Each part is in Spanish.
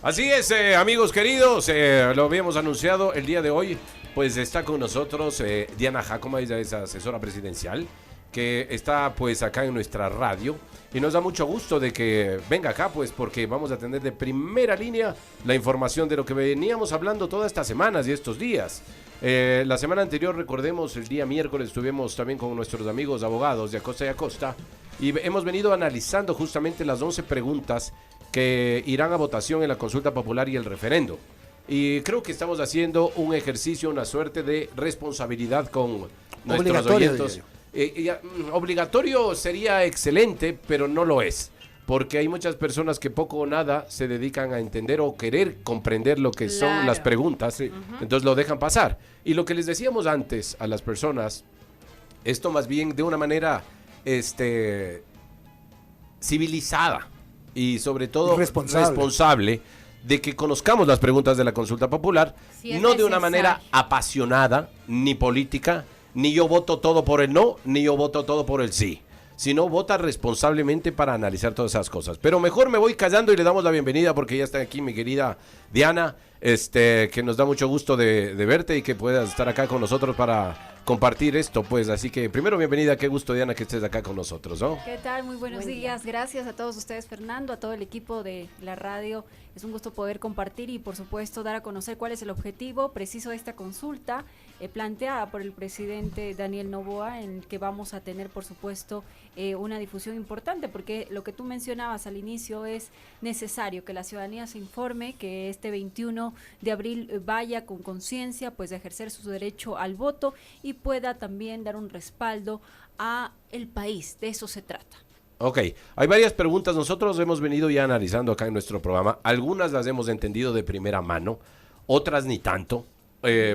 Así es, amigos queridos, lo habíamos anunciado el día de hoy, pues está con nosotros Diana Jacoma, ella es asesora presidencial, que está pues acá en nuestra radio y nos da mucho gusto de que venga acá pues porque vamos a tener de primera línea la información de lo que veníamos hablando todas estas semanas y estos días. La semana anterior, recordemos, el día miércoles estuvimos también con nuestros amigos abogados de Acosta y Acosta y hemos venido analizando justamente las 11 preguntas que irán a votación en la consulta popular y el referendo. Y creo que estamos haciendo un ejercicio, una suerte de responsabilidad con nuestros oyentes. Obligatorio sería excelente, pero no lo es. Porque hay muchas personas que poco o nada se dedican a entender o querer comprender lo que son las preguntas. Sí. Entonces lo dejan pasar. Y lo que les decíamos antes a las personas, esto más bien de una manera civilizada y sobre todo responsable de que conozcamos las preguntas de la consulta popular, sí, no de una manera apasionada, ni política, ni yo voto todo por el no, ni yo voto todo por el sí, sino vota responsablemente para analizar todas esas cosas. Pero mejor me voy callando y le damos la bienvenida porque ya está aquí mi querida Diana, que nos da mucho gusto de verte y que puedas estar acá con nosotros para compartir esto, pues, así que primero bienvenida, qué gusto Diana que estés acá con nosotros, ¿no? ¿Qué tal? Muy buenos días, gracias a todos ustedes, Fernando, a todo el equipo de la radio, es un gusto poder compartir y por supuesto dar a conocer cuál es el objetivo preciso de esta consulta planteada por el presidente Daniel Noboa, en que vamos a tener por supuesto una difusión importante, porque lo que tú mencionabas al inicio es necesario que la ciudadanía se informe, que este 21 de abril vaya con conciencia pues de ejercer su derecho al voto y pueda también dar un respaldo a el país, de eso se trata. Ok, hay varias preguntas, nosotros hemos venido ya analizando acá en nuestro programa, algunas las hemos entendido de primera mano, otras ni tanto,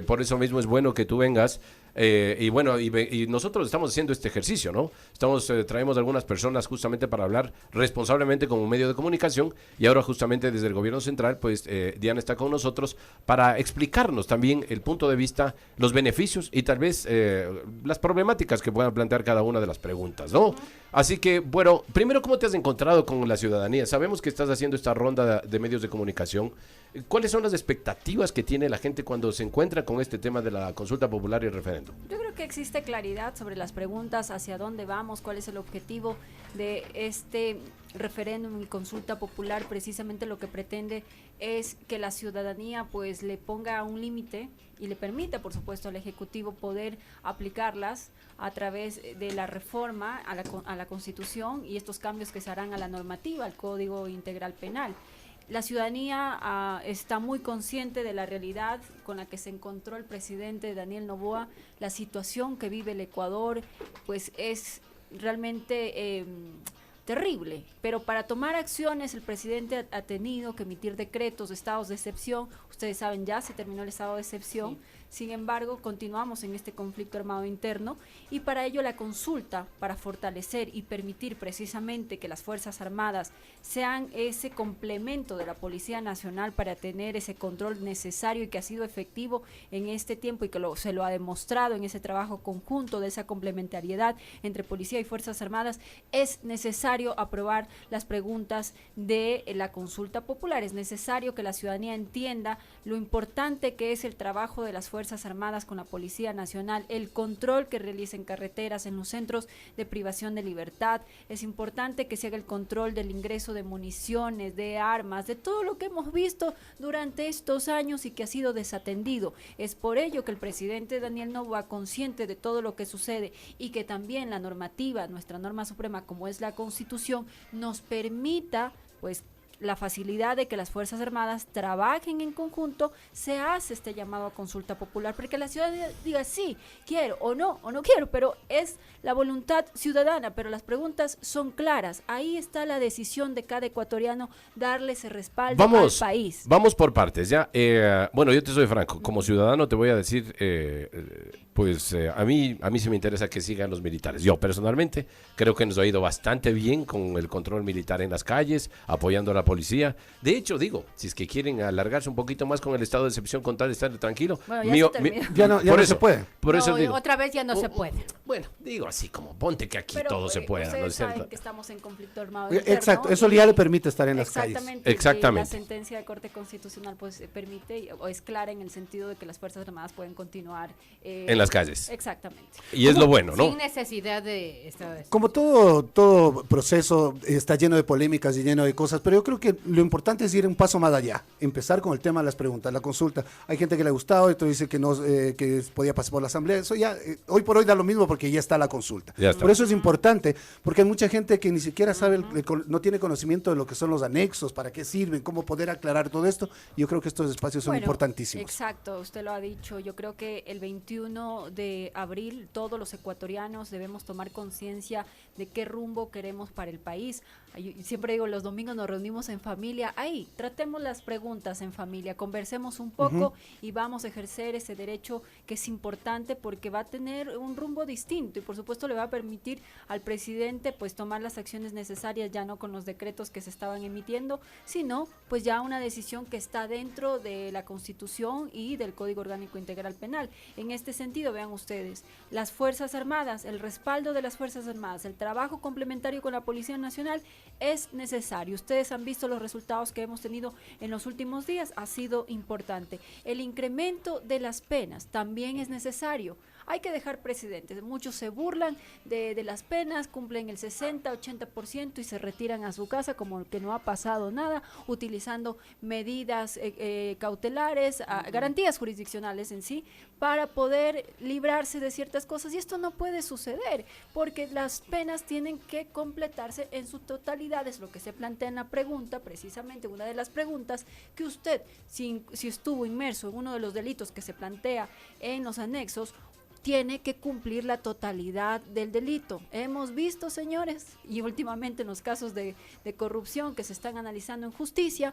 por eso mismo es bueno que tú vengas. Y bueno, y nosotros estamos haciendo este ejercicio, ¿no? Traemos algunas personas justamente para hablar responsablemente como un medio de comunicación y ahora justamente desde el gobierno central, pues Diana está con nosotros para explicarnos también el punto de vista, los beneficios y tal vez las problemáticas que puedan plantear cada una de las preguntas, ¿no? Así que, bueno, primero, ¿cómo te has encontrado con la ciudadanía? Sabemos que estás haciendo esta ronda de medios de comunicación. ¿Cuáles son las expectativas que tiene la gente cuando se encuentra con este tema de la consulta popular y el referéndum? Yo creo que existe claridad sobre las preguntas, hacia dónde vamos, cuál es el objetivo de este referéndum y consulta popular. Precisamente lo que pretende es que la ciudadanía pues le ponga un límite y le permita por supuesto al Ejecutivo poder aplicarlas a través de la reforma a la Constitución y estos cambios que se harán a la normativa, al Código Integral Penal. La ciudadanía está muy consciente de la realidad con la que se encontró el presidente Daniel Noboa, la situación que vive el Ecuador, pues es realmente terrible, pero para tomar acciones el presidente ha tenido que emitir decretos, estados de excepción. Ustedes saben, ya se terminó el estado de excepción, sí. Sin embargo, continuamos en este conflicto armado interno y para ello la consulta, para fortalecer y permitir precisamente que las Fuerzas Armadas sean ese complemento de la Policía Nacional para tener ese control necesario y que ha sido efectivo en este tiempo y que se lo ha demostrado en ese trabajo conjunto de esa complementariedad entre Policía y Fuerzas Armadas, es necesario aprobar las preguntas de la consulta popular. Es necesario que la ciudadanía entienda lo importante que es el trabajo de las Fuerzas Armadas con la Policía Nacional, el control que realiza en carreteras, en los centros de privación de libertad. Es importante que se haga el control del ingreso de municiones, de armas, de todo lo que hemos visto durante estos años y que ha sido desatendido. Es por ello que el presidente Daniel Noboa, consciente de todo lo que sucede y que también la normativa, nuestra norma suprema como es la Constitución, nos permita pues la facilidad de que las Fuerzas Armadas trabajen en conjunto, se hace este llamado a consulta popular, porque la ciudadanía diga sí, quiero o no quiero, pero es la voluntad ciudadana, pero las preguntas son claras, ahí está la decisión de cada ecuatoriano, darle ese respaldo al país. Vamos por partes, ya, bueno, yo te soy franco, como ciudadano te voy a decir, a mí sí me interesa que sigan los militares, yo personalmente creo que nos ha ido bastante bien con el control militar en las calles, apoyando a la la policía. De hecho, digo, si es que quieren alargarse un poquito más con el estado de excepción con tal de estar tranquilo. Bueno, ya no se puede. Por eso digo. Otra vez ya no se puede. Bueno, digo así como ponte que aquí pero, todo se pueda. Ustedes ¿no es cierto? saben que estamos en conflicto armado Exacto, interno, eso ya le permite estar en las calles. Exactamente. Y la sentencia de Corte Constitucional pues permite o es clara en el sentido de que las Fuerzas Armadas pueden continuar en las calles. Exactamente. Y es lo bueno, ¿no? Sin necesidad de estar. Como todo proceso está lleno de polémicas y lleno de cosas, pero yo creo que lo importante es ir un paso más allá, empezar con el tema de las preguntas, la consulta. Hay gente que le ha gustado, otro dice que no, que podía pasar por la asamblea. Eso ya hoy por hoy da lo mismo porque ya está la consulta. Ya está. Por eso es importante, porque hay mucha gente que ni siquiera sabe, no tiene conocimiento de lo que son los anexos, para qué sirven, cómo poder aclarar todo esto. Yo creo que estos espacios son importantísimos. Exacto, usted lo ha dicho. Yo creo que el 21 de abril todos los ecuatorianos debemos tomar conciencia de qué rumbo queremos para el país. Siempre digo, los domingos nos reunimos en familia. Ahí, tratemos las preguntas en familia, conversemos un poco y vamos a ejercer ese derecho que es importante porque va a tener un rumbo distinto y por supuesto le va a permitir al presidente pues tomar las acciones necesarias, ya no con los decretos que se estaban emitiendo, sino pues ya una decisión que está dentro de la Constitución y del Código Orgánico Integral Penal. En este sentido, vean ustedes, las Fuerzas Armadas, el respaldo de las Fuerzas Armadas, el trabajo complementario con la Policía Nacional es necesario. Ustedes han visto los resultados que hemos tenido en los últimos días, ha sido importante. El incremento de las penas también es necesario. Hay que dejar precedentes. Muchos se burlan de las penas, cumplen el 60, 80% y se retiran a su casa como que no ha pasado nada, utilizando medidas cautelares, garantías jurisdiccionales en sí, para poder librarse de ciertas cosas. Y esto no puede suceder, porque las penas tienen que completarse en su totalidad. Es lo que se plantea en la pregunta, precisamente una de las preguntas, que usted, si estuvo inmerso en uno de los delitos que se plantea en los anexos, tiene que cumplir la totalidad del delito. Hemos visto, señores, y últimamente en los casos de corrupción que se están analizando en justicia,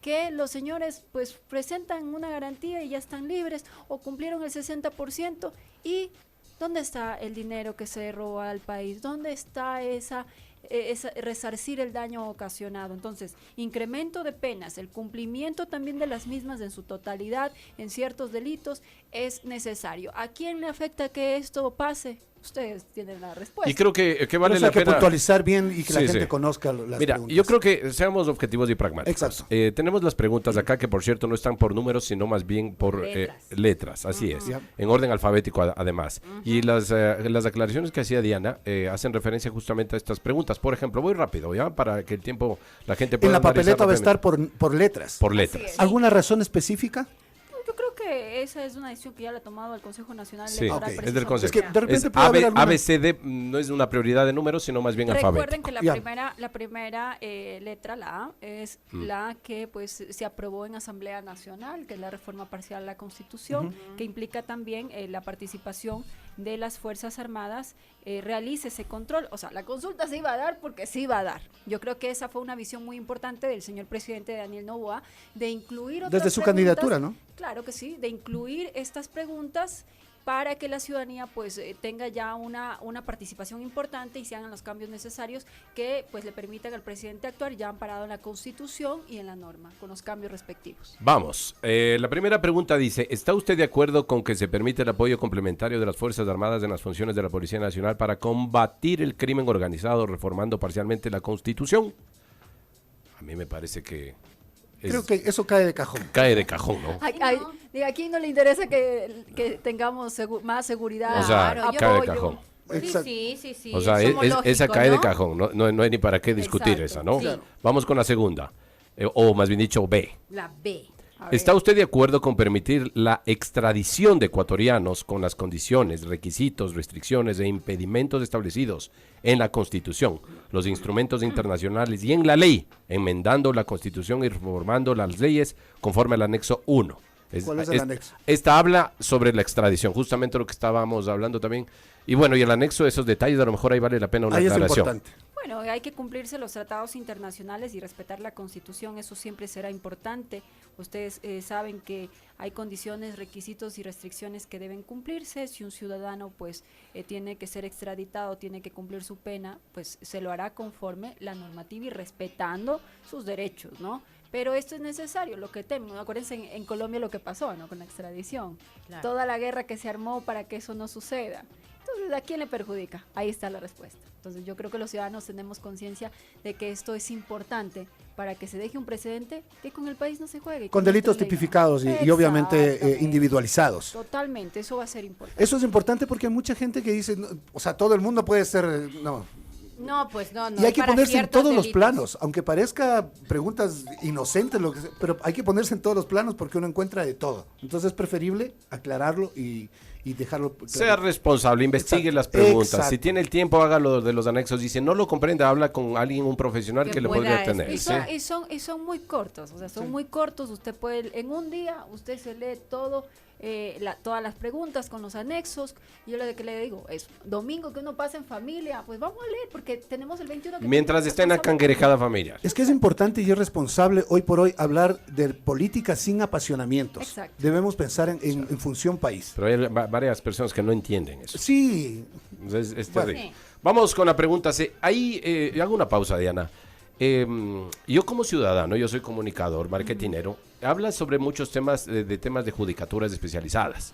que los señores pues presentan una garantía y ya están libres o cumplieron el 60% y ¿dónde está el dinero que se robó al país? ¿Dónde está esa resarcir el daño ocasionado? Entonces, incremento de penas, el cumplimiento también de las mismas en su totalidad en ciertos delitos es necesario. ¿A quién le afecta que esto pase? Ustedes tienen la respuesta. Y creo que vale la la pena pena puntualizar bien y que la gente conozca las preguntas. Yo creo que seamos objetivos y pragmáticos. Exacto. Tenemos las preguntas acá que, por cierto, no están por números, sino más bien por letras. Así es. En orden alfabético, además. Y las aclaraciones que hacía Diana hacen referencia justamente a estas preguntas. Por ejemplo, voy rápido, ¿ya? Para que el tiempo la gente pueda en la analizar papeleta va a estar por letras. Por letras. ¿Alguna razón específica? Yo creo que esa es una decisión que ya la ha tomado el Consejo Nacional Sí, Electoral. es del Consejo. Es que de repente puede haber alguna... ABCD no es una prioridad de números, sino más bien Recuerden alfabético. que la primera letra, la A, es la que pues se aprobó en Asamblea Nacional, que es la reforma parcial a la Constitución, que implica también la participación de las Fuerzas Armadas, realice ese control. O sea, la consulta se iba a dar porque se iba a dar. Yo creo que esa fue una visión muy importante del señor presidente Daniel Noboa, de incluir otras desde su preguntas, candidatura, ¿no? Claro que sí, de incluir estas preguntas para que la ciudadanía pues tenga ya una participación importante y se hagan los cambios necesarios que pues le permitan al presidente actuar ya amparado en la Constitución y en la norma, con los cambios respectivos. Vamos, la primera pregunta dice, ¿está usted de acuerdo con que se permite el apoyo complementario de las Fuerzas Armadas en las funciones de la Policía Nacional para combatir el crimen organizado reformando parcialmente la Constitución? A mí me parece que... Creo que eso cae de cajón. Cae de cajón, ¿no? Diga, aquí no le interesa que tengamos más seguridad. O sea, apoyo. cae de cajón. Sí. O sea, esa cae de cajón, no hay ni para qué discutir. Exacto, esa, ¿no? sí. Vamos con la segunda, o más bien dicho, B. La B. ¿Está usted de acuerdo con permitir la extradición de ecuatorianos con las condiciones, requisitos, restricciones e impedimentos establecidos en la Constitución, los instrumentos internacionales y en la ley, enmendando la Constitución y reformando las leyes conforme al anexo 1? ¿Cuál es el anexo? Esta habla sobre la extradición, justamente lo que estábamos hablando también. Y bueno, y el anexo, esos detalles, a lo mejor ahí vale la pena una ahí aclaración. Es importante. Bueno, hay que cumplirse los tratados internacionales y respetar la Constitución, eso siempre será importante. Ustedes saben que hay condiciones, requisitos y restricciones que deben cumplirse. Si un ciudadano pues tiene que ser extraditado, tiene que cumplir su pena, pues se lo hará conforme la normativa y respetando sus derechos, ¿no? Pero esto es necesario, lo que temo. Acuérdense en Colombia lo que pasó, ¿no? Con la extradición. Claro. Toda la guerra que se armó para que eso no suceda. Entonces, ¿a quién le perjudica? Ahí está la respuesta. Entonces, yo creo que los ciudadanos tenemos conciencia de que esto es importante para que se deje un precedente que con el país no se juegue. Con delitos esta ley, ¿no? tipificados y obviamente Exactamente. individualizados. Totalmente, eso va a ser importante. Eso es importante porque hay mucha gente que dice, no, o sea, todo el mundo puede ser, no. No, pues no. Y hay que para ponerse en ciertos todos los delitos. planos, aunque parezca preguntas inocentes, lo que sea, pero hay que ponerse en todos los planos porque uno encuentra de todo. Entonces es preferible aclararlo y dejarlo. Sea responsable, investigue Exacto. las preguntas. Exacto. Si tiene el tiempo, hágalo de los anexos. Y si no lo comprende, habla con alguien, un profesional que le pueda podría atender. Y ¿sí? son muy cortos, o sea, son muy cortos. Usted puede, en un día, usted se lee todo, todas las preguntas con los anexos. Y yo lo que le digo es, domingo que uno pasa en familia, pues vamos a leer, porque tenemos el 21 que Mientras esté en la cangrejada familiar. Es que es importante y es responsable hoy por hoy hablar de política sin apasionamientos. Exacto. Debemos pensar en función país. Pero hay varias personas que no entienden eso. Sí, Es Bueno. terrible. Sí. Vamos con la pregunta C. Ahí hago una pausa, Diana. Yo como ciudadano, yo soy comunicador, marketinero, habla sobre muchos temas de temas de judicaturas especializadas.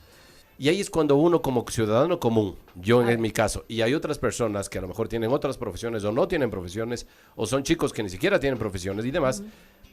Y ahí es cuando uno como ciudadano común, yo en mi caso, y hay otras personas que a lo mejor tienen otras profesiones o no tienen profesiones, o son chicos que ni siquiera tienen profesiones y demás,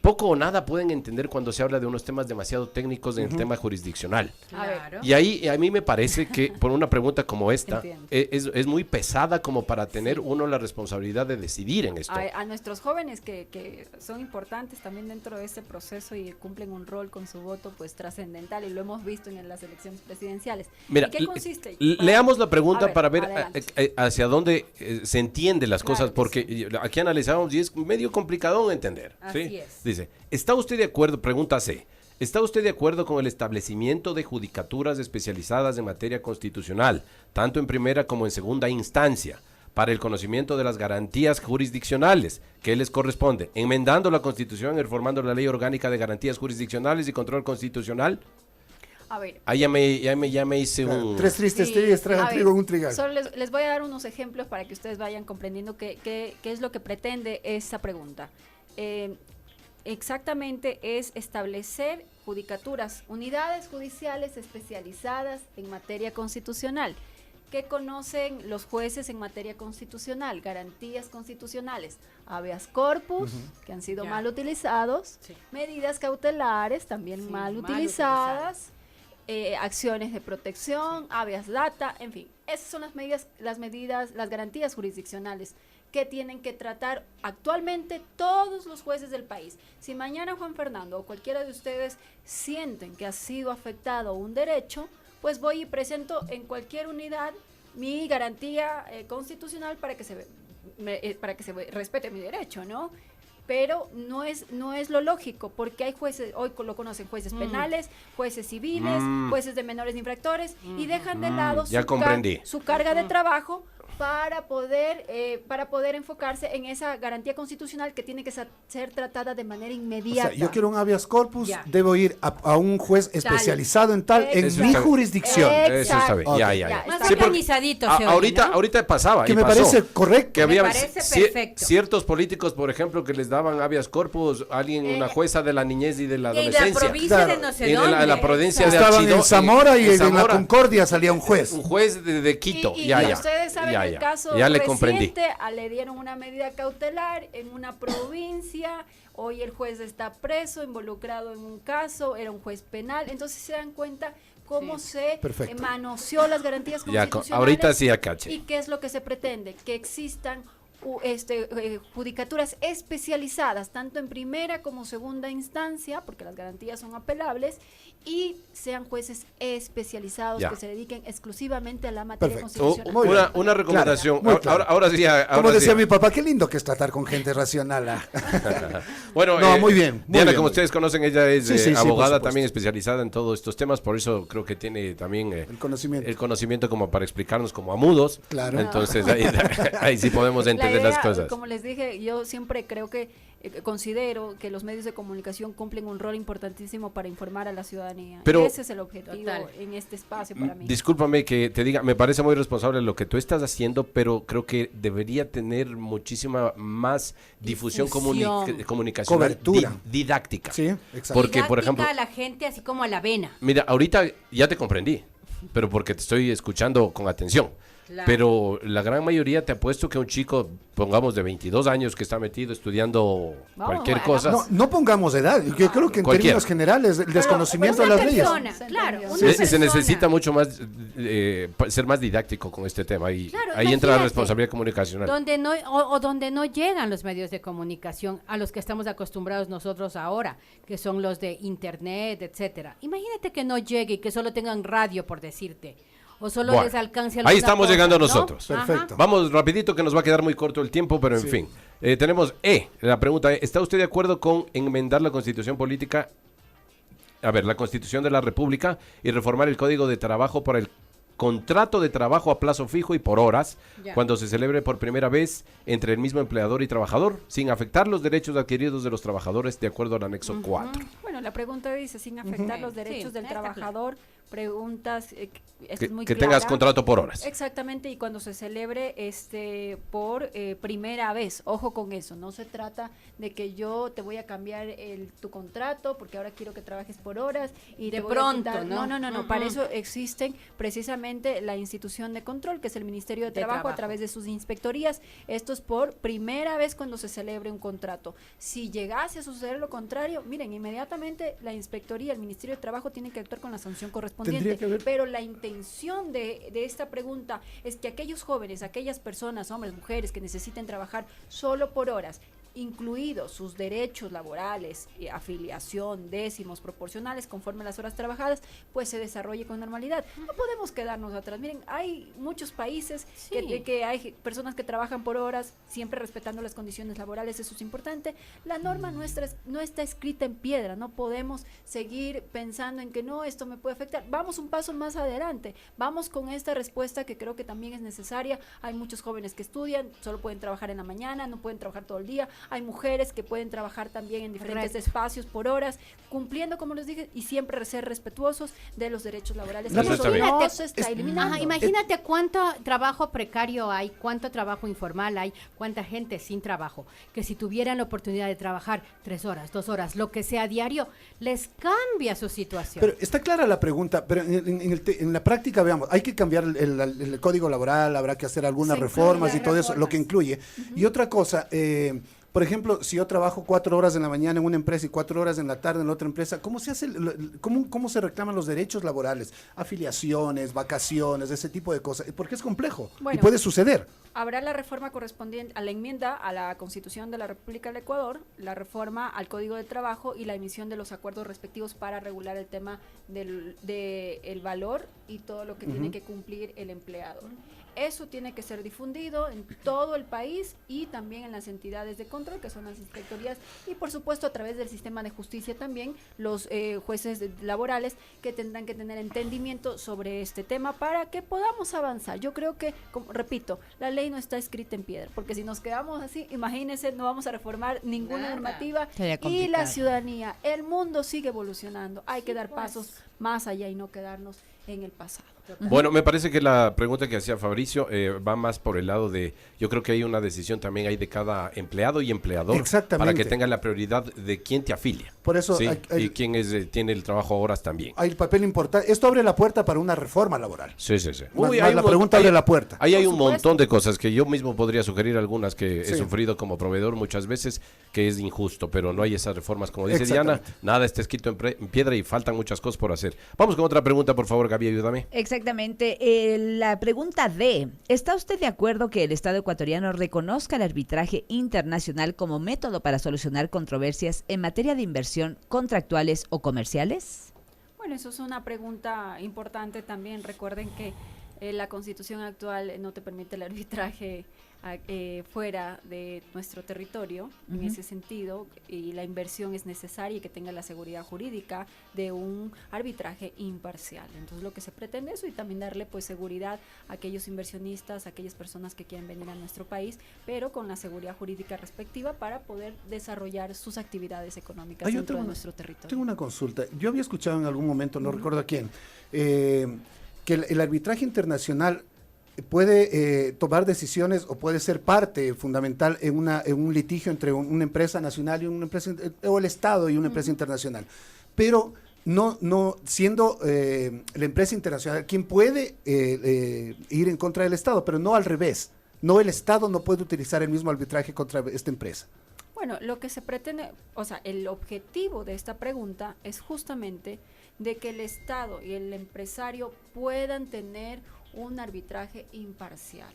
poco o nada pueden entender cuando se habla de unos temas demasiado técnicos en el tema jurisdiccional. A ver. Claro. Y ahí a mí me parece que por una pregunta como esta, Entiendo. es muy pesada como para tener uno la responsabilidad de decidir en esto. A nuestros jóvenes que son importantes también dentro de este proceso y cumplen un rol con su voto pues trascendental y lo hemos visto en las elecciones presidenciales. Mira, ¿Y qué consiste? leamos la pregunta A ver, para ver adelante. hacia dónde se entienden las Claro cosas, que porque aquí analizamos y es medio complicado entender. ¿sí? Así es. Dice, ¿está usted de acuerdo? Pregunta C. ¿Está usted de acuerdo con el establecimiento de judicaturas especializadas en materia constitucional, tanto en primera como en segunda instancia, para el conocimiento de las garantías jurisdiccionales que les corresponde, enmendando la Constitución y reformando la Ley Orgánica de Garantías Jurisdiccionales y Control Constitucional? A ver. Ahí ya me hice un... tres tristes Sí, tigres traen a ver, trigo en un trigal. Solo les voy a dar unos ejemplos para que ustedes vayan comprendiendo qué es lo que pretende esta pregunta. Exactamente es establecer judicaturas, unidades judiciales especializadas en materia constitucional. ¿Qué conocen los jueces en materia constitucional? Garantías constitucionales, habeas corpus, que han sido Ya. mal utilizados, Sí. medidas cautelares, también Sí, mal mal utilizadas, acciones de protección, habeas data, en fin. Esas son las garantías jurisdiccionales que tienen que tratar actualmente todos los jueces del país. Si mañana Juan Fernando o cualquiera de ustedes sienten que ha sido afectado un derecho, pues voy y presento en cualquier unidad mi garantía constitucional para que se respete mi derecho, ¿no? Pero no es lo lógico, porque hay jueces, hoy lo conocen jueces penales, jueces civiles, jueces de menores infractores, y dejan de lado ya comprendí. su carga de trabajo para poder enfocarse en esa garantía constitucional que tiene que ser tratada de manera O inmediata. sea, yo quiero un habeas corpus, Ya. debo ir a un juez especializado en tal, en Eso mi está bien. jurisdicción. Eso está bien. Ok. Ya. Más Sí, porque organizadito se oye, ahorita, ¿no? ahorita pasaba. Que y me pasó. parece correcto. Que Me había parece perfecto. ciertos políticos, por ejemplo, que les daban habeas corpus, una jueza de la niñez y de la Y de la adolescencia. provincia Claro. de no sé Y de dónde. la provincia de Estaban Archido, en Zamora y en la Zamora, Concordia salía un juez. un juez de Quito. Y ya. ustedes saben Ya, el ya. caso Ya le reciente, comprendí. le dieron una medida cautelar en una provincia, hoy el juez está preso, involucrado en un caso, era un juez penal, entonces se dan cuenta cómo se Perfecto. manoseó las garantías Ya, constitucionales. ahorita sí ya caché. ¿Y qué es lo que se pretende? Que existan judicaturas especializadas, tanto en primera como segunda instancia, porque las garantías son apelables, y sean jueces especializados Ya. que se dediquen exclusivamente a la materia Perfecto. constitucional. Muy bien. Una recomendación. Claro, muy claro. Ahora sí. Como ahora decía sí. mi papá, qué lindo que es tratar con gente racional. Bueno, No, muy bien, muy Diana, bien, como muy ustedes conocen, ella es Sí, sí, sí, por abogada supuesto. también especializada en todos estos temas, por eso creo que tiene también El conocimiento. el conocimiento como para explicarnos como a mudos. Claro. Entonces ahí sí podemos La entender de las cosas. como les dije, yo siempre creo que considero que los medios de comunicación cumplen un rol importantísimo para informar a la ciudadanía. Pero- Ese es el objetivo Total. en este espacio para mí. Discúlpame que te diga, me parece muy responsable lo que tú estás haciendo, pero creo que debería tener muchísima más difusión Difusión. comunicacional Cobertura. didáctica. Sí, exacto. Porque, por ejemplo, a la gente así como a la vena. mira, ahorita ya te comprendí, pero porque te estoy escuchando con atención. Claro. Pero la gran mayoría te apuesto que un chico, pongamos de 22 años, que está metido estudiando Vamos, cualquier hagamos- cosa. No pongamos edad, yo creo que en Cualquiera. términos generales, el desconocimiento de Una las leyes. persona, Se claro, entendió. una Se persona. necesita mucho más, ser más didáctico con este tema y Claro, ahí entra la imagínate, responsabilidad comunicacional. Donde no, o donde no llegan los medios de comunicación a los que estamos acostumbrados nosotros ahora, que son los de internet, etcétera. Imagínate que no llegue y que solo tengan radio, por decirte, o solo Bueno, les alcance ahí alguna estamos cosa, llegando ¿no? nosotros. Ajá. Perfecto. Vamos rapidito que nos va a quedar muy corto el tiempo, pero en fin. Tenemos la pregunta, ¿está usted de acuerdo con enmendar la Constitución Política, la Constitución de la República y reformar el Código de Trabajo para el contrato de trabajo a plazo fijo y por horas, Ya. cuando se celebre por primera vez entre el mismo empleador y trabajador, sin afectar los derechos adquiridos de los trabajadores de acuerdo al anexo 4? Bueno, la pregunta dice, sin afectar los Sí, derechos del está claro. trabajador, preguntas, esto Que, es muy que tengas clara. contrato por horas. Exactamente, y cuando se celebre por primera vez, ojo con eso, no se trata de que yo te voy a cambiar tu contrato porque ahora quiero que trabajes por horas y De te voy a pronto, quitar- ¿no? No, para eso existen precisamente la institución de control, que es el Ministerio de Trabajo, a través de sus inspectorías. Esto es por primera vez cuando se celebre un contrato. Si llegase a suceder lo contrario, miren, inmediatamente la inspectoría, el Ministerio de Trabajo tiene que actuar con la sanción correspondiente. Tendría que haber- Pero la intención de esta pregunta es que aquellos jóvenes, aquellas personas, hombres, mujeres que necesiten trabajar solo por horas, incluidos sus derechos laborales, afiliación, décimos proporcionales conforme a las horas trabajadas, pues se desarrolle con normalidad. No podemos quedarnos atrás. Miren, hay muchos países Sí. que hay personas que trabajan por horas, siempre respetando las condiciones laborales, eso es importante. La norma nuestra no está escrita en piedra, no podemos seguir pensando en que no, esto me puede afectar. Vamos un paso más adelante, vamos con esta respuesta que creo que también es necesaria. Hay muchos jóvenes que estudian, solo pueden trabajar en la mañana, no pueden trabajar todo el día. Hay mujeres que pueden trabajar también en diferentes Correcto. espacios por horas, cumpliendo, como les dije, y siempre ser respetuosos de los derechos laborales. Eso está bien. No se está eliminando. Ajá, imagínate cuánto trabajo precario hay, cuánto trabajo informal hay, cuánta gente sin trabajo, que si tuvieran la oportunidad de trabajar 3 horas, 2 horas, lo que sea diario, les cambia su situación. Pero está clara la pregunta, pero en la práctica, veamos, hay que cambiar el código laboral, habrá que hacer algunas Se reformas y incluyen todo eso, lo que reformas. incluye. Y otra cosa, por ejemplo, si yo trabajo 4 horas en la mañana en una empresa y 4 horas en la tarde en la otra empresa, ¿cómo se hace, cómo se reclaman los derechos laborales? Afiliaciones, vacaciones, ese tipo de cosas, porque es complejo y Bueno. puede suceder. Habrá la reforma correspondiente a la enmienda a la Constitución de la República del Ecuador, la reforma al Código de Trabajo y la emisión de los acuerdos respectivos para regular el tema del valor y todo lo que tiene que cumplir el empleador. Eso tiene que ser difundido en todo el país y también en las entidades de control, que son las inspectorías, y por supuesto a través del sistema de justicia también, los jueces laborales que tendrán que tener entendimiento sobre este tema para que podamos avanzar. Yo creo que, repito, la ley no está escrita en piedra, porque si nos quedamos así, imagínense, no vamos a reformar ninguna Nada. normativa Sería y la complicado. ciudadanía, el mundo sigue evolucionando, hay que dar pasos más allá y no quedarnos en el pasado. Bueno, me parece que la pregunta que hacía Fabricio va más por el lado de, yo creo que hay una decisión también ahí de cada empleado y empleador Exactamente. para que tengan la prioridad de quién te afilia. Por eso ¿sí? hay- Y quién tiene el trabajo a horas también. Hay el papel importante. Esto abre la puerta para una reforma laboral. Sí, sí, sí. Más- Uy, más hay la un mon- pregunta hay- abre la puerta. Ahí hay Por un supuesto. montón de cosas que yo mismo podría sugerir algunas que he Sí. sufrido como proveedor muchas veces, que es injusto, pero no hay esas reformas. Como dice Diana, Exactamente. nada está escrito en piedra y faltan muchas cosas por hacer. Vamos con otra pregunta, por favor, Gaby, ayúdame. Exactamente. La pregunta D. ¿Está usted de acuerdo que el Estado ecuatoriano reconozca el arbitraje internacional como método para solucionar controversias en materia de inversión contractuales o comerciales? Bueno, eso es una pregunta importante también. Recuerden que la Constitución actual no te permite el arbitraje fuera de nuestro territorio en ese sentido, y la inversión es necesaria y que tenga la seguridad jurídica de un arbitraje imparcial. Entonces lo que se pretende es eso, y también darle pues seguridad a aquellos inversionistas, a aquellas personas que quieren venir a nuestro país, pero con la seguridad jurídica respectiva para poder desarrollar sus actividades económicas dentro de nuestro territorio. Tengo una consulta. Yo había escuchado en algún momento, no recuerdo a quién, que el arbitraje internacional puede tomar decisiones o puede ser parte fundamental en un litigio entre una empresa nacional y una empresa, o el Estado y una empresa internacional. Pero no siendo la empresa internacional quien puede ir en contra del Estado, pero no al revés. No, el Estado no puede utilizar el mismo arbitraje contra esta empresa. Bueno, lo que se pretende, o sea, el objetivo de esta pregunta es justamente de que el Estado y el empresario puedan tener un arbitraje imparcial,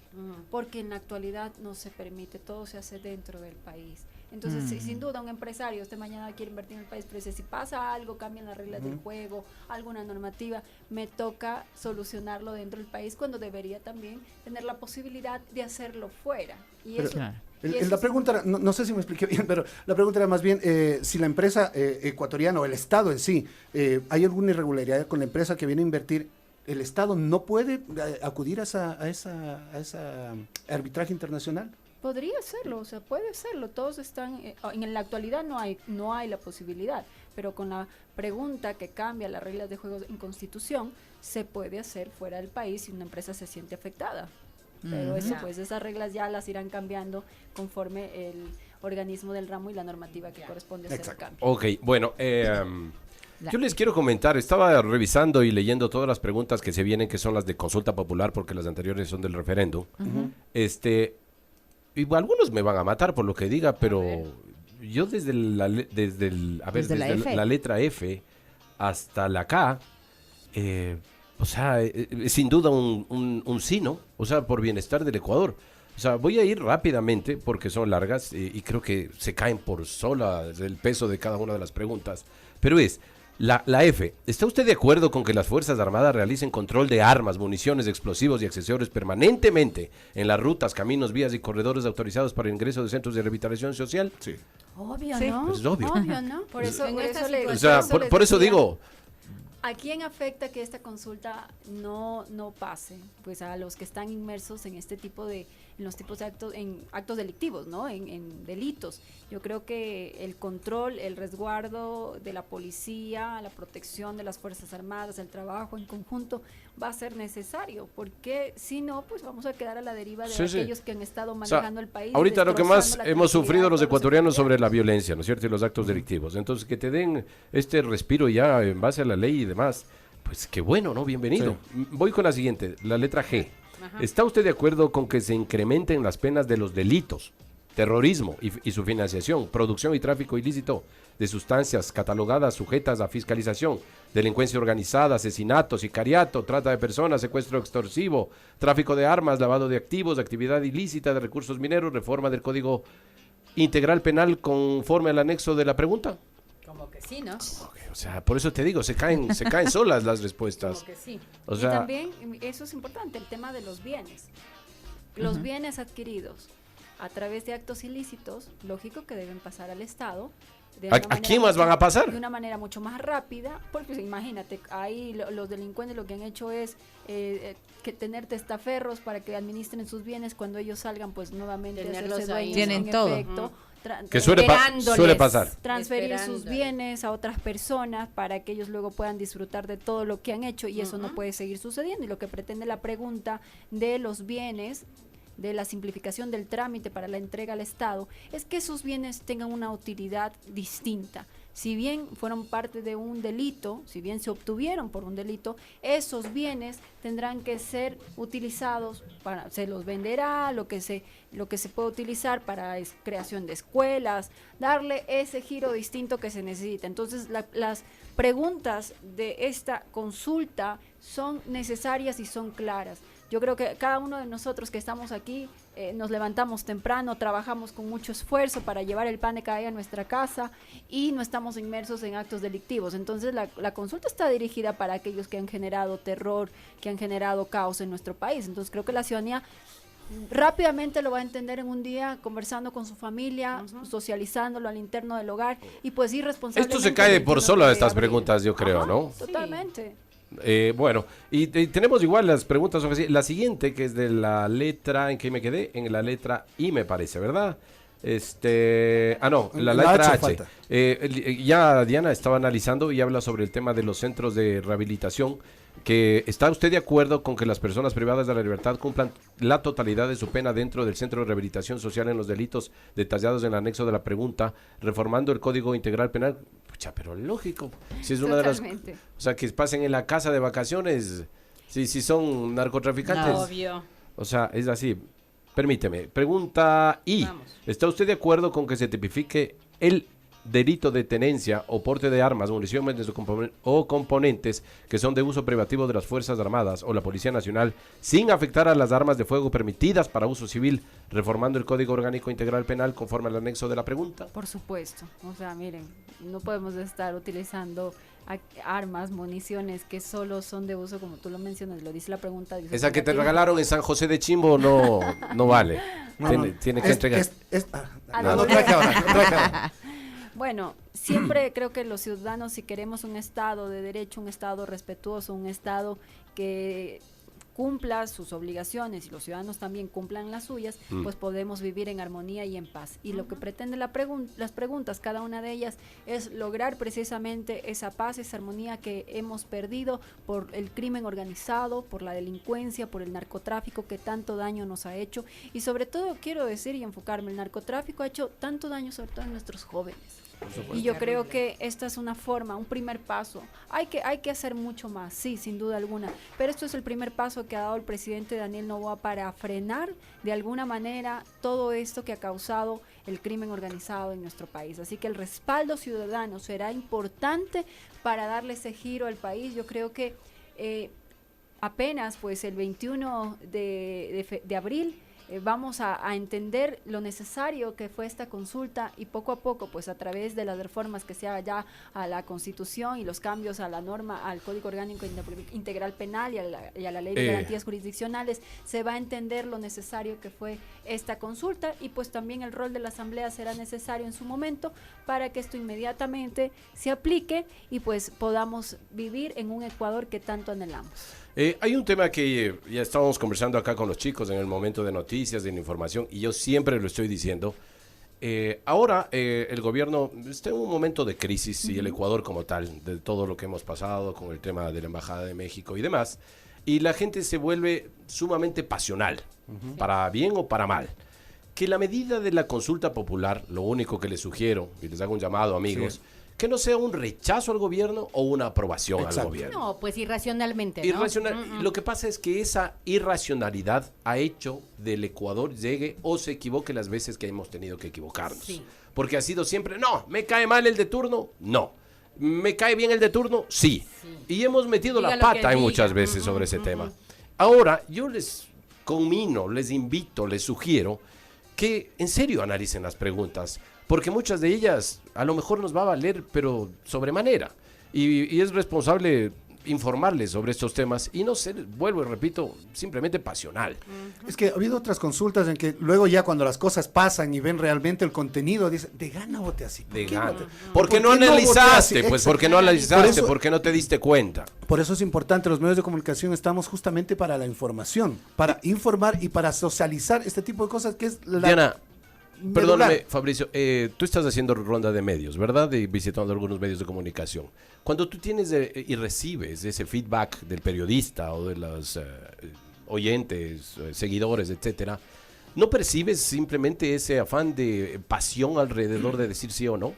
porque en la actualidad no se permite, todo se hace dentro del país. Entonces, sin duda, un empresario, mañana quiere invertir en el país, pero dice, si pasa algo, cambian las reglas del juego, alguna normativa, me toca solucionarlo dentro del país, cuando debería también tener la posibilidad de hacerlo fuera. Y Pero, eso... Claro. La pregunta, no sé si me expliqué bien, pero la pregunta era más bien si la empresa ecuatoriana o el Estado en sí, ¿hay alguna irregularidad con la empresa que viene a invertir? ¿El Estado no puede acudir a esa arbitraje internacional? Podría serlo, o sea, puede serlo. Todos están, en la actualidad no hay la posibilidad, pero con la pregunta que cambia las reglas de juego en Constitución, se puede hacer fuera del país si una empresa se siente afectada. Pero eso, pues, esas reglas ya las irán cambiando conforme el organismo del ramo y la normativa que corresponde a hacer el cambio. Ok, bueno, yo les quiero comentar, estaba revisando y leyendo todas las preguntas que se vienen, que son las de consulta popular, porque las anteriores son del referéndum. Y algunos me van a matar por lo que diga, pero yo desde la letra F hasta la K, o sea, sin duda un sí, ¿no? O sea, por bienestar del Ecuador. O sea, voy a ir rápidamente porque son largas y creo que se caen por sola el peso de cada una de las preguntas. Pero la F. ¿Está usted de acuerdo con que las Fuerzas Armadas realicen control de armas, municiones, explosivos y accesorios permanentemente en las rutas, caminos, vías y corredores autorizados para el ingreso de centros de rehabilitación social? Sí. Obvio, Sí. ¿no? Pues es obvio. Obvio, ¿no? Por eso, En por esta eso le- O situación- sea, por eso decía, digo, ¿a quién afecta que esta consulta no pase? Pues a los que están inmersos en este tipo de, en los tipos de actos, en actos delictivos, ¿no? En delitos. Yo creo que el control, el resguardo de la policía, la protección de las Fuerzas Armadas, el trabajo en conjunto va a ser necesario, porque si no, pues vamos a quedar a la deriva de Sí, sí. aquellos que han estado O sea, manejando el país. ahorita lo que más destrozando la hemos sufrido tranquilidad los de ecuatorianos todos los sobre la violencia, ¿no es cierto? Y los actos delictivos. Entonces, que te den este respiro ya en base a la ley y demás, pues qué bueno, ¿no? Bienvenido. Voy con la siguiente, la letra G. ¿Está usted de acuerdo con que se incrementen las penas de los delitos, terrorismo y su financiación, producción y tráfico ilícito de sustancias catalogadas sujetas a fiscalización, delincuencia organizada, asesinato, sicariato, trata de personas, secuestro extorsivo, tráfico de armas, lavado de activos, actividad ilícita de recursos mineros, reforma del Código Integral Penal conforme al anexo de la pregunta? Como que sí, ¿no? Ok, o sea, por eso te digo, se caen solas las respuestas. Como que sí. O y sea, también, eso es importante, el tema de los bienes. Los bienes adquiridos a través de actos ilícitos, lógico que deben pasar al Estado. De ¿A una manera quién más van a pasar? De una manera mucho más rápida, porque imagínate, ahí los delincuentes lo que han hecho es que tener testaferros para que administren sus bienes cuando ellos salgan, pues nuevamente Tenerlos hacerse ahí. dueños, Tienen en todo. efecto, que suele Esperándoles. pasar. transferir sus Esperándoles. bienes a otras personas para que ellos luego puedan disfrutar de todo lo que han hecho, y eso no puede seguir sucediendo. Y lo que pretende la pregunta de los bienes, de la simplificación del trámite para la entrega al Estado, es que esos bienes tengan una utilidad distinta. Si bien fueron parte de un delito, si bien se obtuvieron por un delito, esos bienes tendrán que ser utilizados para, se los venderá, lo que se puede utilizar para creación de escuelas, darle ese giro distinto que se necesita. Entonces, las preguntas de esta consulta son necesarias y son claras. Yo creo que cada uno de nosotros que estamos aquí nos levantamos temprano, trabajamos con mucho esfuerzo para llevar el pan de cada día a nuestra casa y no estamos inmersos en actos delictivos. Entonces la consulta está dirigida para aquellos que han generado terror, que han generado caos en nuestro país. Entonces creo que la ciudadanía rápidamente lo va a entender en un día, conversando con su familia, socializándolo al interno del hogar y pues irresponsablemente. Esto se cae por solo de estas abril. preguntas, yo creo, ¿no? Totalmente. Bueno, y tenemos igual las preguntas. La siguiente, que es de la letra, ¿en qué me quedé? En la letra I, me parece, ¿verdad? No, la letra H. falta. Ya Diana estaba analizando y habla sobre el tema de los centros de rehabilitación. Que ¿está usted de acuerdo con que las personas privadas de la libertad cumplan la totalidad de su pena dentro del centro de rehabilitación social en los delitos detallados en el anexo de la pregunta, reformando el Código Integral Penal? Pucha, pero lógico. Si es una de las, Totalmente. o sea, que pasen en la casa de vacaciones, si son narcotraficantes. No. Obvio. O sea, es así. Permíteme. Pregunta I. Vamos. ¿Está usted de acuerdo con que se tipifique el delito de tenencia o porte de armas, municiones o componentes que son de uso privativo de las Fuerzas Armadas o la Policía Nacional sin afectar a las armas de fuego permitidas para uso civil, reformando el Código Orgánico Integral Penal conforme al anexo de la pregunta? Por supuesto. O sea, miren, no podemos estar utilizando armas, municiones que solo son de uso, como tú lo mencionas, lo dice la pregunta. de uso Esa que te privativo. regalaron en San José de Chimbo no vale. Tiene que entregar. No traje ahora. Bueno, siempre creo que los ciudadanos, si queremos un Estado de derecho, un Estado respetuoso, un Estado que cumpla sus obligaciones y los ciudadanos también cumplan las suyas, pues podemos vivir en armonía y en paz. Y lo que pretende las preguntas, cada una de ellas, es lograr precisamente esa paz, esa armonía que hemos perdido por el crimen organizado, por la delincuencia, por el narcotráfico que tanto daño nos ha hecho. Y sobre todo quiero decir y enfocarme, el narcotráfico ha hecho tanto daño sobre todo en nuestros jóvenes. Y yo creo que esta es una forma, un primer paso. Hay que hacer mucho más, sí, sin duda alguna. Pero esto es el primer paso que ha dado el presidente Daniel Noboa para frenar de alguna manera todo esto que ha causado el crimen organizado en nuestro país. Así que el respaldo ciudadano será importante para darle ese giro al país. Yo creo que apenas pues el 21 de abril vamos a entender lo necesario que fue esta consulta y poco a poco, pues a través de las reformas que se haga ya a la Constitución y los cambios a la norma, al Código Orgánico Integral Penal y a la Ley de Garantías Jurisdiccionales, se va a entender lo necesario que fue esta consulta y pues también el rol de la Asamblea será necesario en su momento para que esto inmediatamente se aplique y pues podamos vivir en un Ecuador que tanto anhelamos. Hay un tema que ya estábamos conversando acá con los chicos en el momento de noticias, de la información, y yo siempre lo estoy diciendo. Ahora el gobierno está en un momento de crisis y el Ecuador como tal, de todo lo que hemos pasado con el tema de la Embajada de México y demás, y la gente se vuelve sumamente pasional, para bien o para mal. Que la medida de la consulta popular, lo único que les sugiero, y les hago un llamado, amigos, que no sea un rechazo al gobierno o una aprobación al gobierno. No, pues irracionalmente, ¿no? Irracional. Lo que pasa es que esa irracionalidad ha hecho del Ecuador llegue o se equivoque las veces que hemos tenido que equivocarnos. Sí. Porque ha sido siempre, no, me cae mal el de turno, no. Me cae bien el de turno, sí. Y hemos metido Diga la lo que pata en diga. muchas veces sobre ese tema. Ahora, yo les conmino, les invito, les sugiero que en serio analicen las preguntas, porque muchas de ellas a lo mejor nos va a valer, pero sobremanera. Y es responsable informarles sobre estos temas y no ser, vuelvo y repito, simplemente pasional. Es que ha habido otras consultas en que luego ya cuando las cosas pasan y ven realmente el contenido, dicen, de gana voté así. ¿Por De qué gana. voté? ¿Por qué no voté analizaste? así? Pues porque no Por analizaste, eso- porque no te diste cuenta. Por eso es importante, los medios de comunicación estamos justamente para la información, para informar y para socializar este tipo de cosas que es la Diana, perdóname, medular. Fabricio, tú estás haciendo ronda de medios, ¿verdad? Y visitando algunos medios de comunicación. Cuando tú tienes y recibes ese feedback del periodista o de los oyentes, seguidores, etcétera, ¿no percibes simplemente ese afán de pasión alrededor de decir sí o no?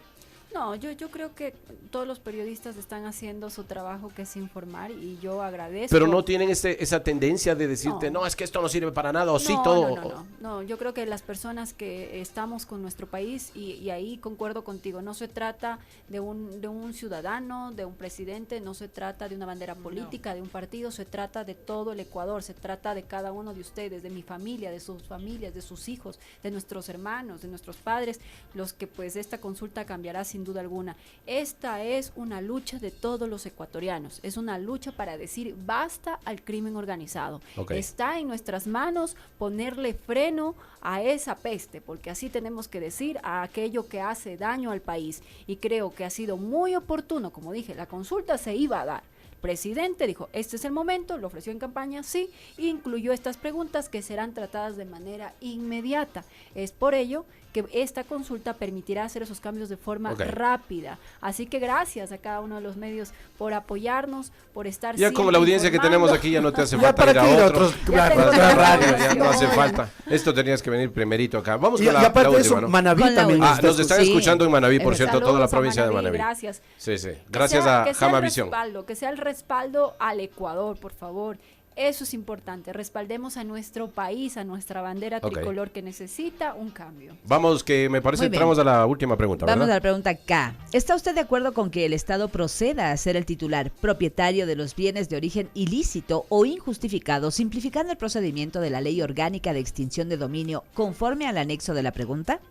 No, yo creo que todos los periodistas están haciendo su trabajo, que es informar, y yo agradezco. Pero no tienen esa tendencia de decirte, No. no, es que esto no sirve para nada, o sí No, todo. No, yo creo que las personas que estamos con nuestro país, y ahí concuerdo contigo, no se trata de un ciudadano, de un presidente, no se trata de una bandera política, de un partido, se trata de todo el Ecuador, se trata de cada uno de ustedes, de mi familia, de sus familias, de sus hijos, de nuestros hermanos, de nuestros padres, los que pues esta consulta cambiará sin sin duda alguna. Esta es una lucha de todos los ecuatorianos, es una lucha para decir basta al crimen organizado. Está en nuestras manos ponerle freno a esa peste, porque así tenemos que decir a aquello que hace daño al país. Y creo que ha sido muy oportuno, como dije, la consulta se iba a dar. Presidente dijo, este es el momento, lo ofreció en campaña, sí, incluyó estas preguntas que serán tratadas de manera inmediata. Es por ello que esta consulta permitirá hacer esos cambios de forma rápida. Así que gracias a cada uno de los medios por apoyarnos, por estar ya como la audiencia que tenemos aquí ya no te hace falta ir a otros. Ya no hace falta. Esto tenías que venir primerito acá. Vamos con la última, eso, ¿no? Manabí también. Nos están escuchando en Manabí, por cierto, toda la provincia de Manabí. Gracias. Sí. Gracias a Jamavisión. Que sea el respaldo al Ecuador, por favor. Eso es importante. Respaldemos a nuestro país, a nuestra bandera tricolor que necesita un cambio. Vamos, que me parece entramos a la última pregunta, ¿verdad? Vamos a la pregunta K. ¿Está usted de acuerdo con que el Estado proceda a ser el titular propietario de los bienes de origen ilícito o injustificado, simplificando el procedimiento de la Ley Orgánica de Extinción de Dominio conforme al anexo de la pregunta?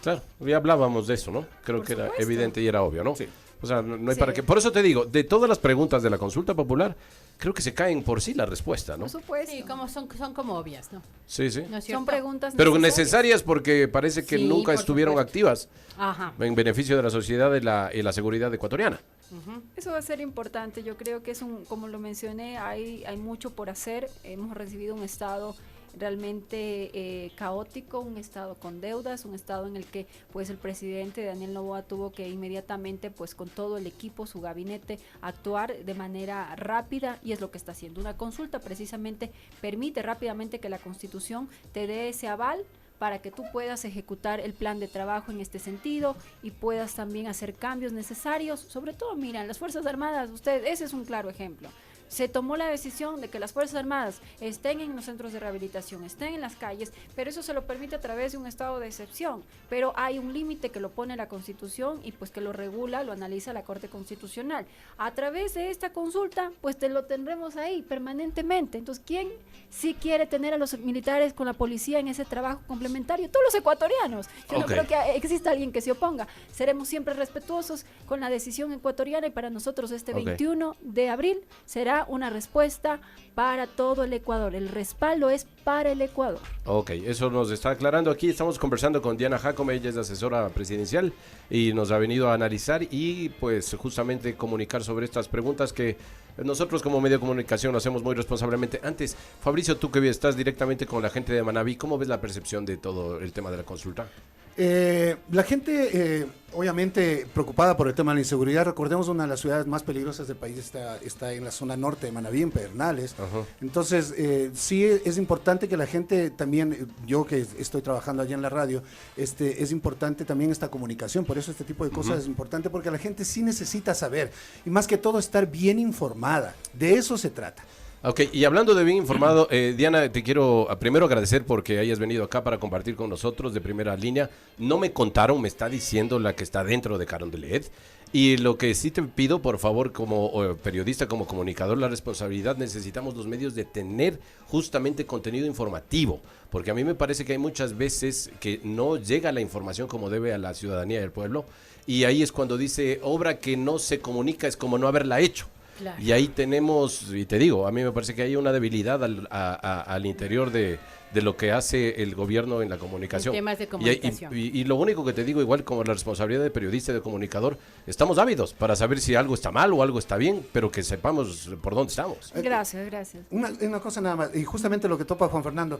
Claro, ya hablábamos de eso, ¿no? Creo que era evidente y era obvio, ¿no? Sí. O sea, no hay para qué. Por eso te digo, de todas las preguntas de la consulta popular, creo que se caen por sí la respuesta, ¿no? Por supuesto. Sí, como son como obvias, ¿no? Sí. ¿No es son preguntas pero necesarias porque parece que nunca estuvieron activas en beneficio de la sociedad y la seguridad ecuatoriana. Eso va a ser importante. Yo creo que es como lo mencioné, hay mucho por hacer. Hemos recibido un estado realmente caótico, un estado con deudas, un estado en el que pues el presidente Daniel Noboa tuvo que inmediatamente pues con todo el equipo, su gabinete, actuar de manera rápida, y es lo que está haciendo. Una consulta precisamente permite rápidamente que la Constitución te dé ese aval para que tú puedas ejecutar el plan de trabajo en este sentido y puedas también hacer cambios necesarios. Sobre todo, miren, las Fuerzas Armadas, ese es un claro ejemplo. Se tomó la decisión de que las Fuerzas Armadas estén en los centros de rehabilitación, estén en las calles, pero eso se lo permite a través de un estado de excepción. Pero hay un límite que lo pone la Constitución y pues que lo regula, lo analiza la Corte Constitucional. A través de esta consulta, pues te lo tendremos ahí permanentemente. Entonces, ¿quién sí quiere tener a los militares con la policía en ese trabajo complementario? Todos los ecuatorianos. Yo no creo que exista alguien que se oponga. Seremos siempre respetuosos con la decisión ecuatoriana y para nosotros este 21 de abril será una respuesta para todo el Ecuador. El respaldo es para el Ecuador. Ok, eso nos está aclarando aquí. Estamos conversando con Diana Jacome, ella es asesora presidencial y nos ha venido a analizar y pues justamente comunicar sobre estas preguntas que nosotros como medio de comunicación lo hacemos muy responsablemente. Antes, Fabricio, tú que estás directamente con la gente de Manabí, ¿cómo ves la percepción de todo el tema de la consulta? La gente, obviamente, preocupada por el tema de la inseguridad. Recordemos, una de las ciudades más peligrosas del país está en la zona norte de Manabí, en Pedernales. Entonces, sí es importante que la gente también, yo que estoy trabajando allá en la radio, es importante también esta comunicación. Por eso este tipo de cosas es importante, porque la gente sí necesita saber, y más que todo estar bien informada. De eso se trata. Ok, y hablando de bien informado, Diana, te quiero primero agradecer porque hayas venido acá para compartir con nosotros de primera línea. No me contaron, me está diciendo la que está dentro de Carondelet. Y lo que sí te pido, por favor, como periodista, como comunicador, la responsabilidad, necesitamos los medios de tener justamente contenido informativo, porque a mí me parece que hay muchas veces que no llega la información como debe a la ciudadanía y al pueblo, y ahí es cuando dice, obra que no se comunica es como no haberla hecho. Claro. Y ahí tenemos, y te digo, a mí me parece que hay una debilidad al interior de lo que hace el gobierno en la comunicación. En temas de comunicación. Y lo único que te digo, igual como la responsabilidad de periodista y de comunicador, estamos ávidos para saber si algo está mal o algo está bien, pero que sepamos por dónde estamos. Gracias. Una cosa nada más, y justamente lo que topa Juan Fernando,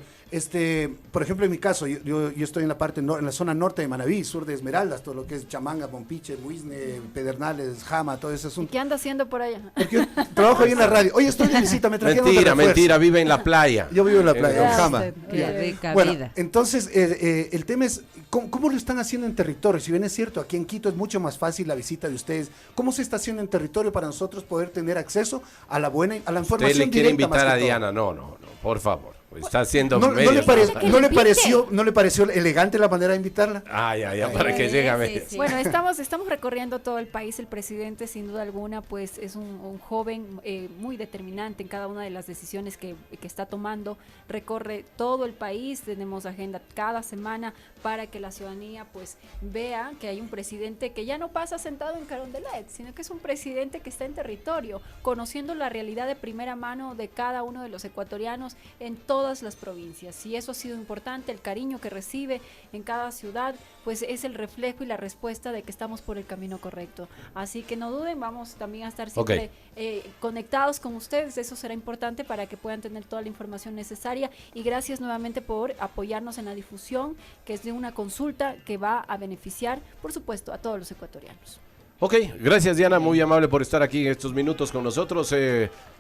por ejemplo, en mi caso, yo estoy en la parte en la zona norte de Manabí, sur de Esmeraldas, todo lo que es Chamanga, Pompiche, Muisne, Pedernales, Jama, todo ese asunto. ¿Y qué anda haciendo por allá? Porque yo trabajo ahí en la radio. Hoy estoy de visita, me trajeron Mentira, vive en la playa. Yo vivo en la playa, en Jama. Rica bueno, vida. Entonces, el tema es, ¿cómo lo están haciendo en territorio? Si bien es cierto, aquí en Quito es mucho más fácil la visita de ustedes. ¿Cómo se está haciendo en territorio para nosotros poder tener acceso a la información directa? ¿Usted le quiere invitar a Diana? No, por favor. Está haciendo ¿No, medio. no le pareció elegante la manera de invitarla? Ya, para que llegue a ver. Sí. Bueno, estamos recorriendo todo el país. El presidente, sin duda alguna, pues es un joven muy determinante en cada una de las decisiones que está tomando. Recorre todo el país, tenemos agenda cada semana para que la ciudadanía pues vea que hay un presidente que ya no pasa sentado en Carondelet, sino que es un presidente que está en territorio, conociendo la realidad de primera mano de cada uno de los ecuatorianos en todas las provincias. Y eso ha sido importante, el cariño que recibe en cada ciudad, pues es el reflejo y la respuesta de que estamos por el camino correcto. Así que no duden, vamos también a estar siempre conectados con ustedes. Eso será importante para que puedan tener toda la información necesaria. Y gracias nuevamente por apoyarnos en la difusión, que es de una consulta que va a beneficiar, por supuesto, a todos los ecuatorianos. Ok, gracias Diana, muy amable por estar aquí estos minutos con nosotros.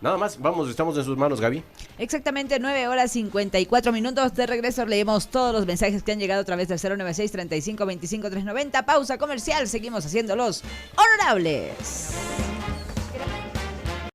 Nada más, vamos, estamos en sus manos, Gaby. Exactamente, 9:54. De regreso leemos todos los mensajes que han llegado a través del 096-3525-390. Pausa comercial, seguimos haciéndolos honorables.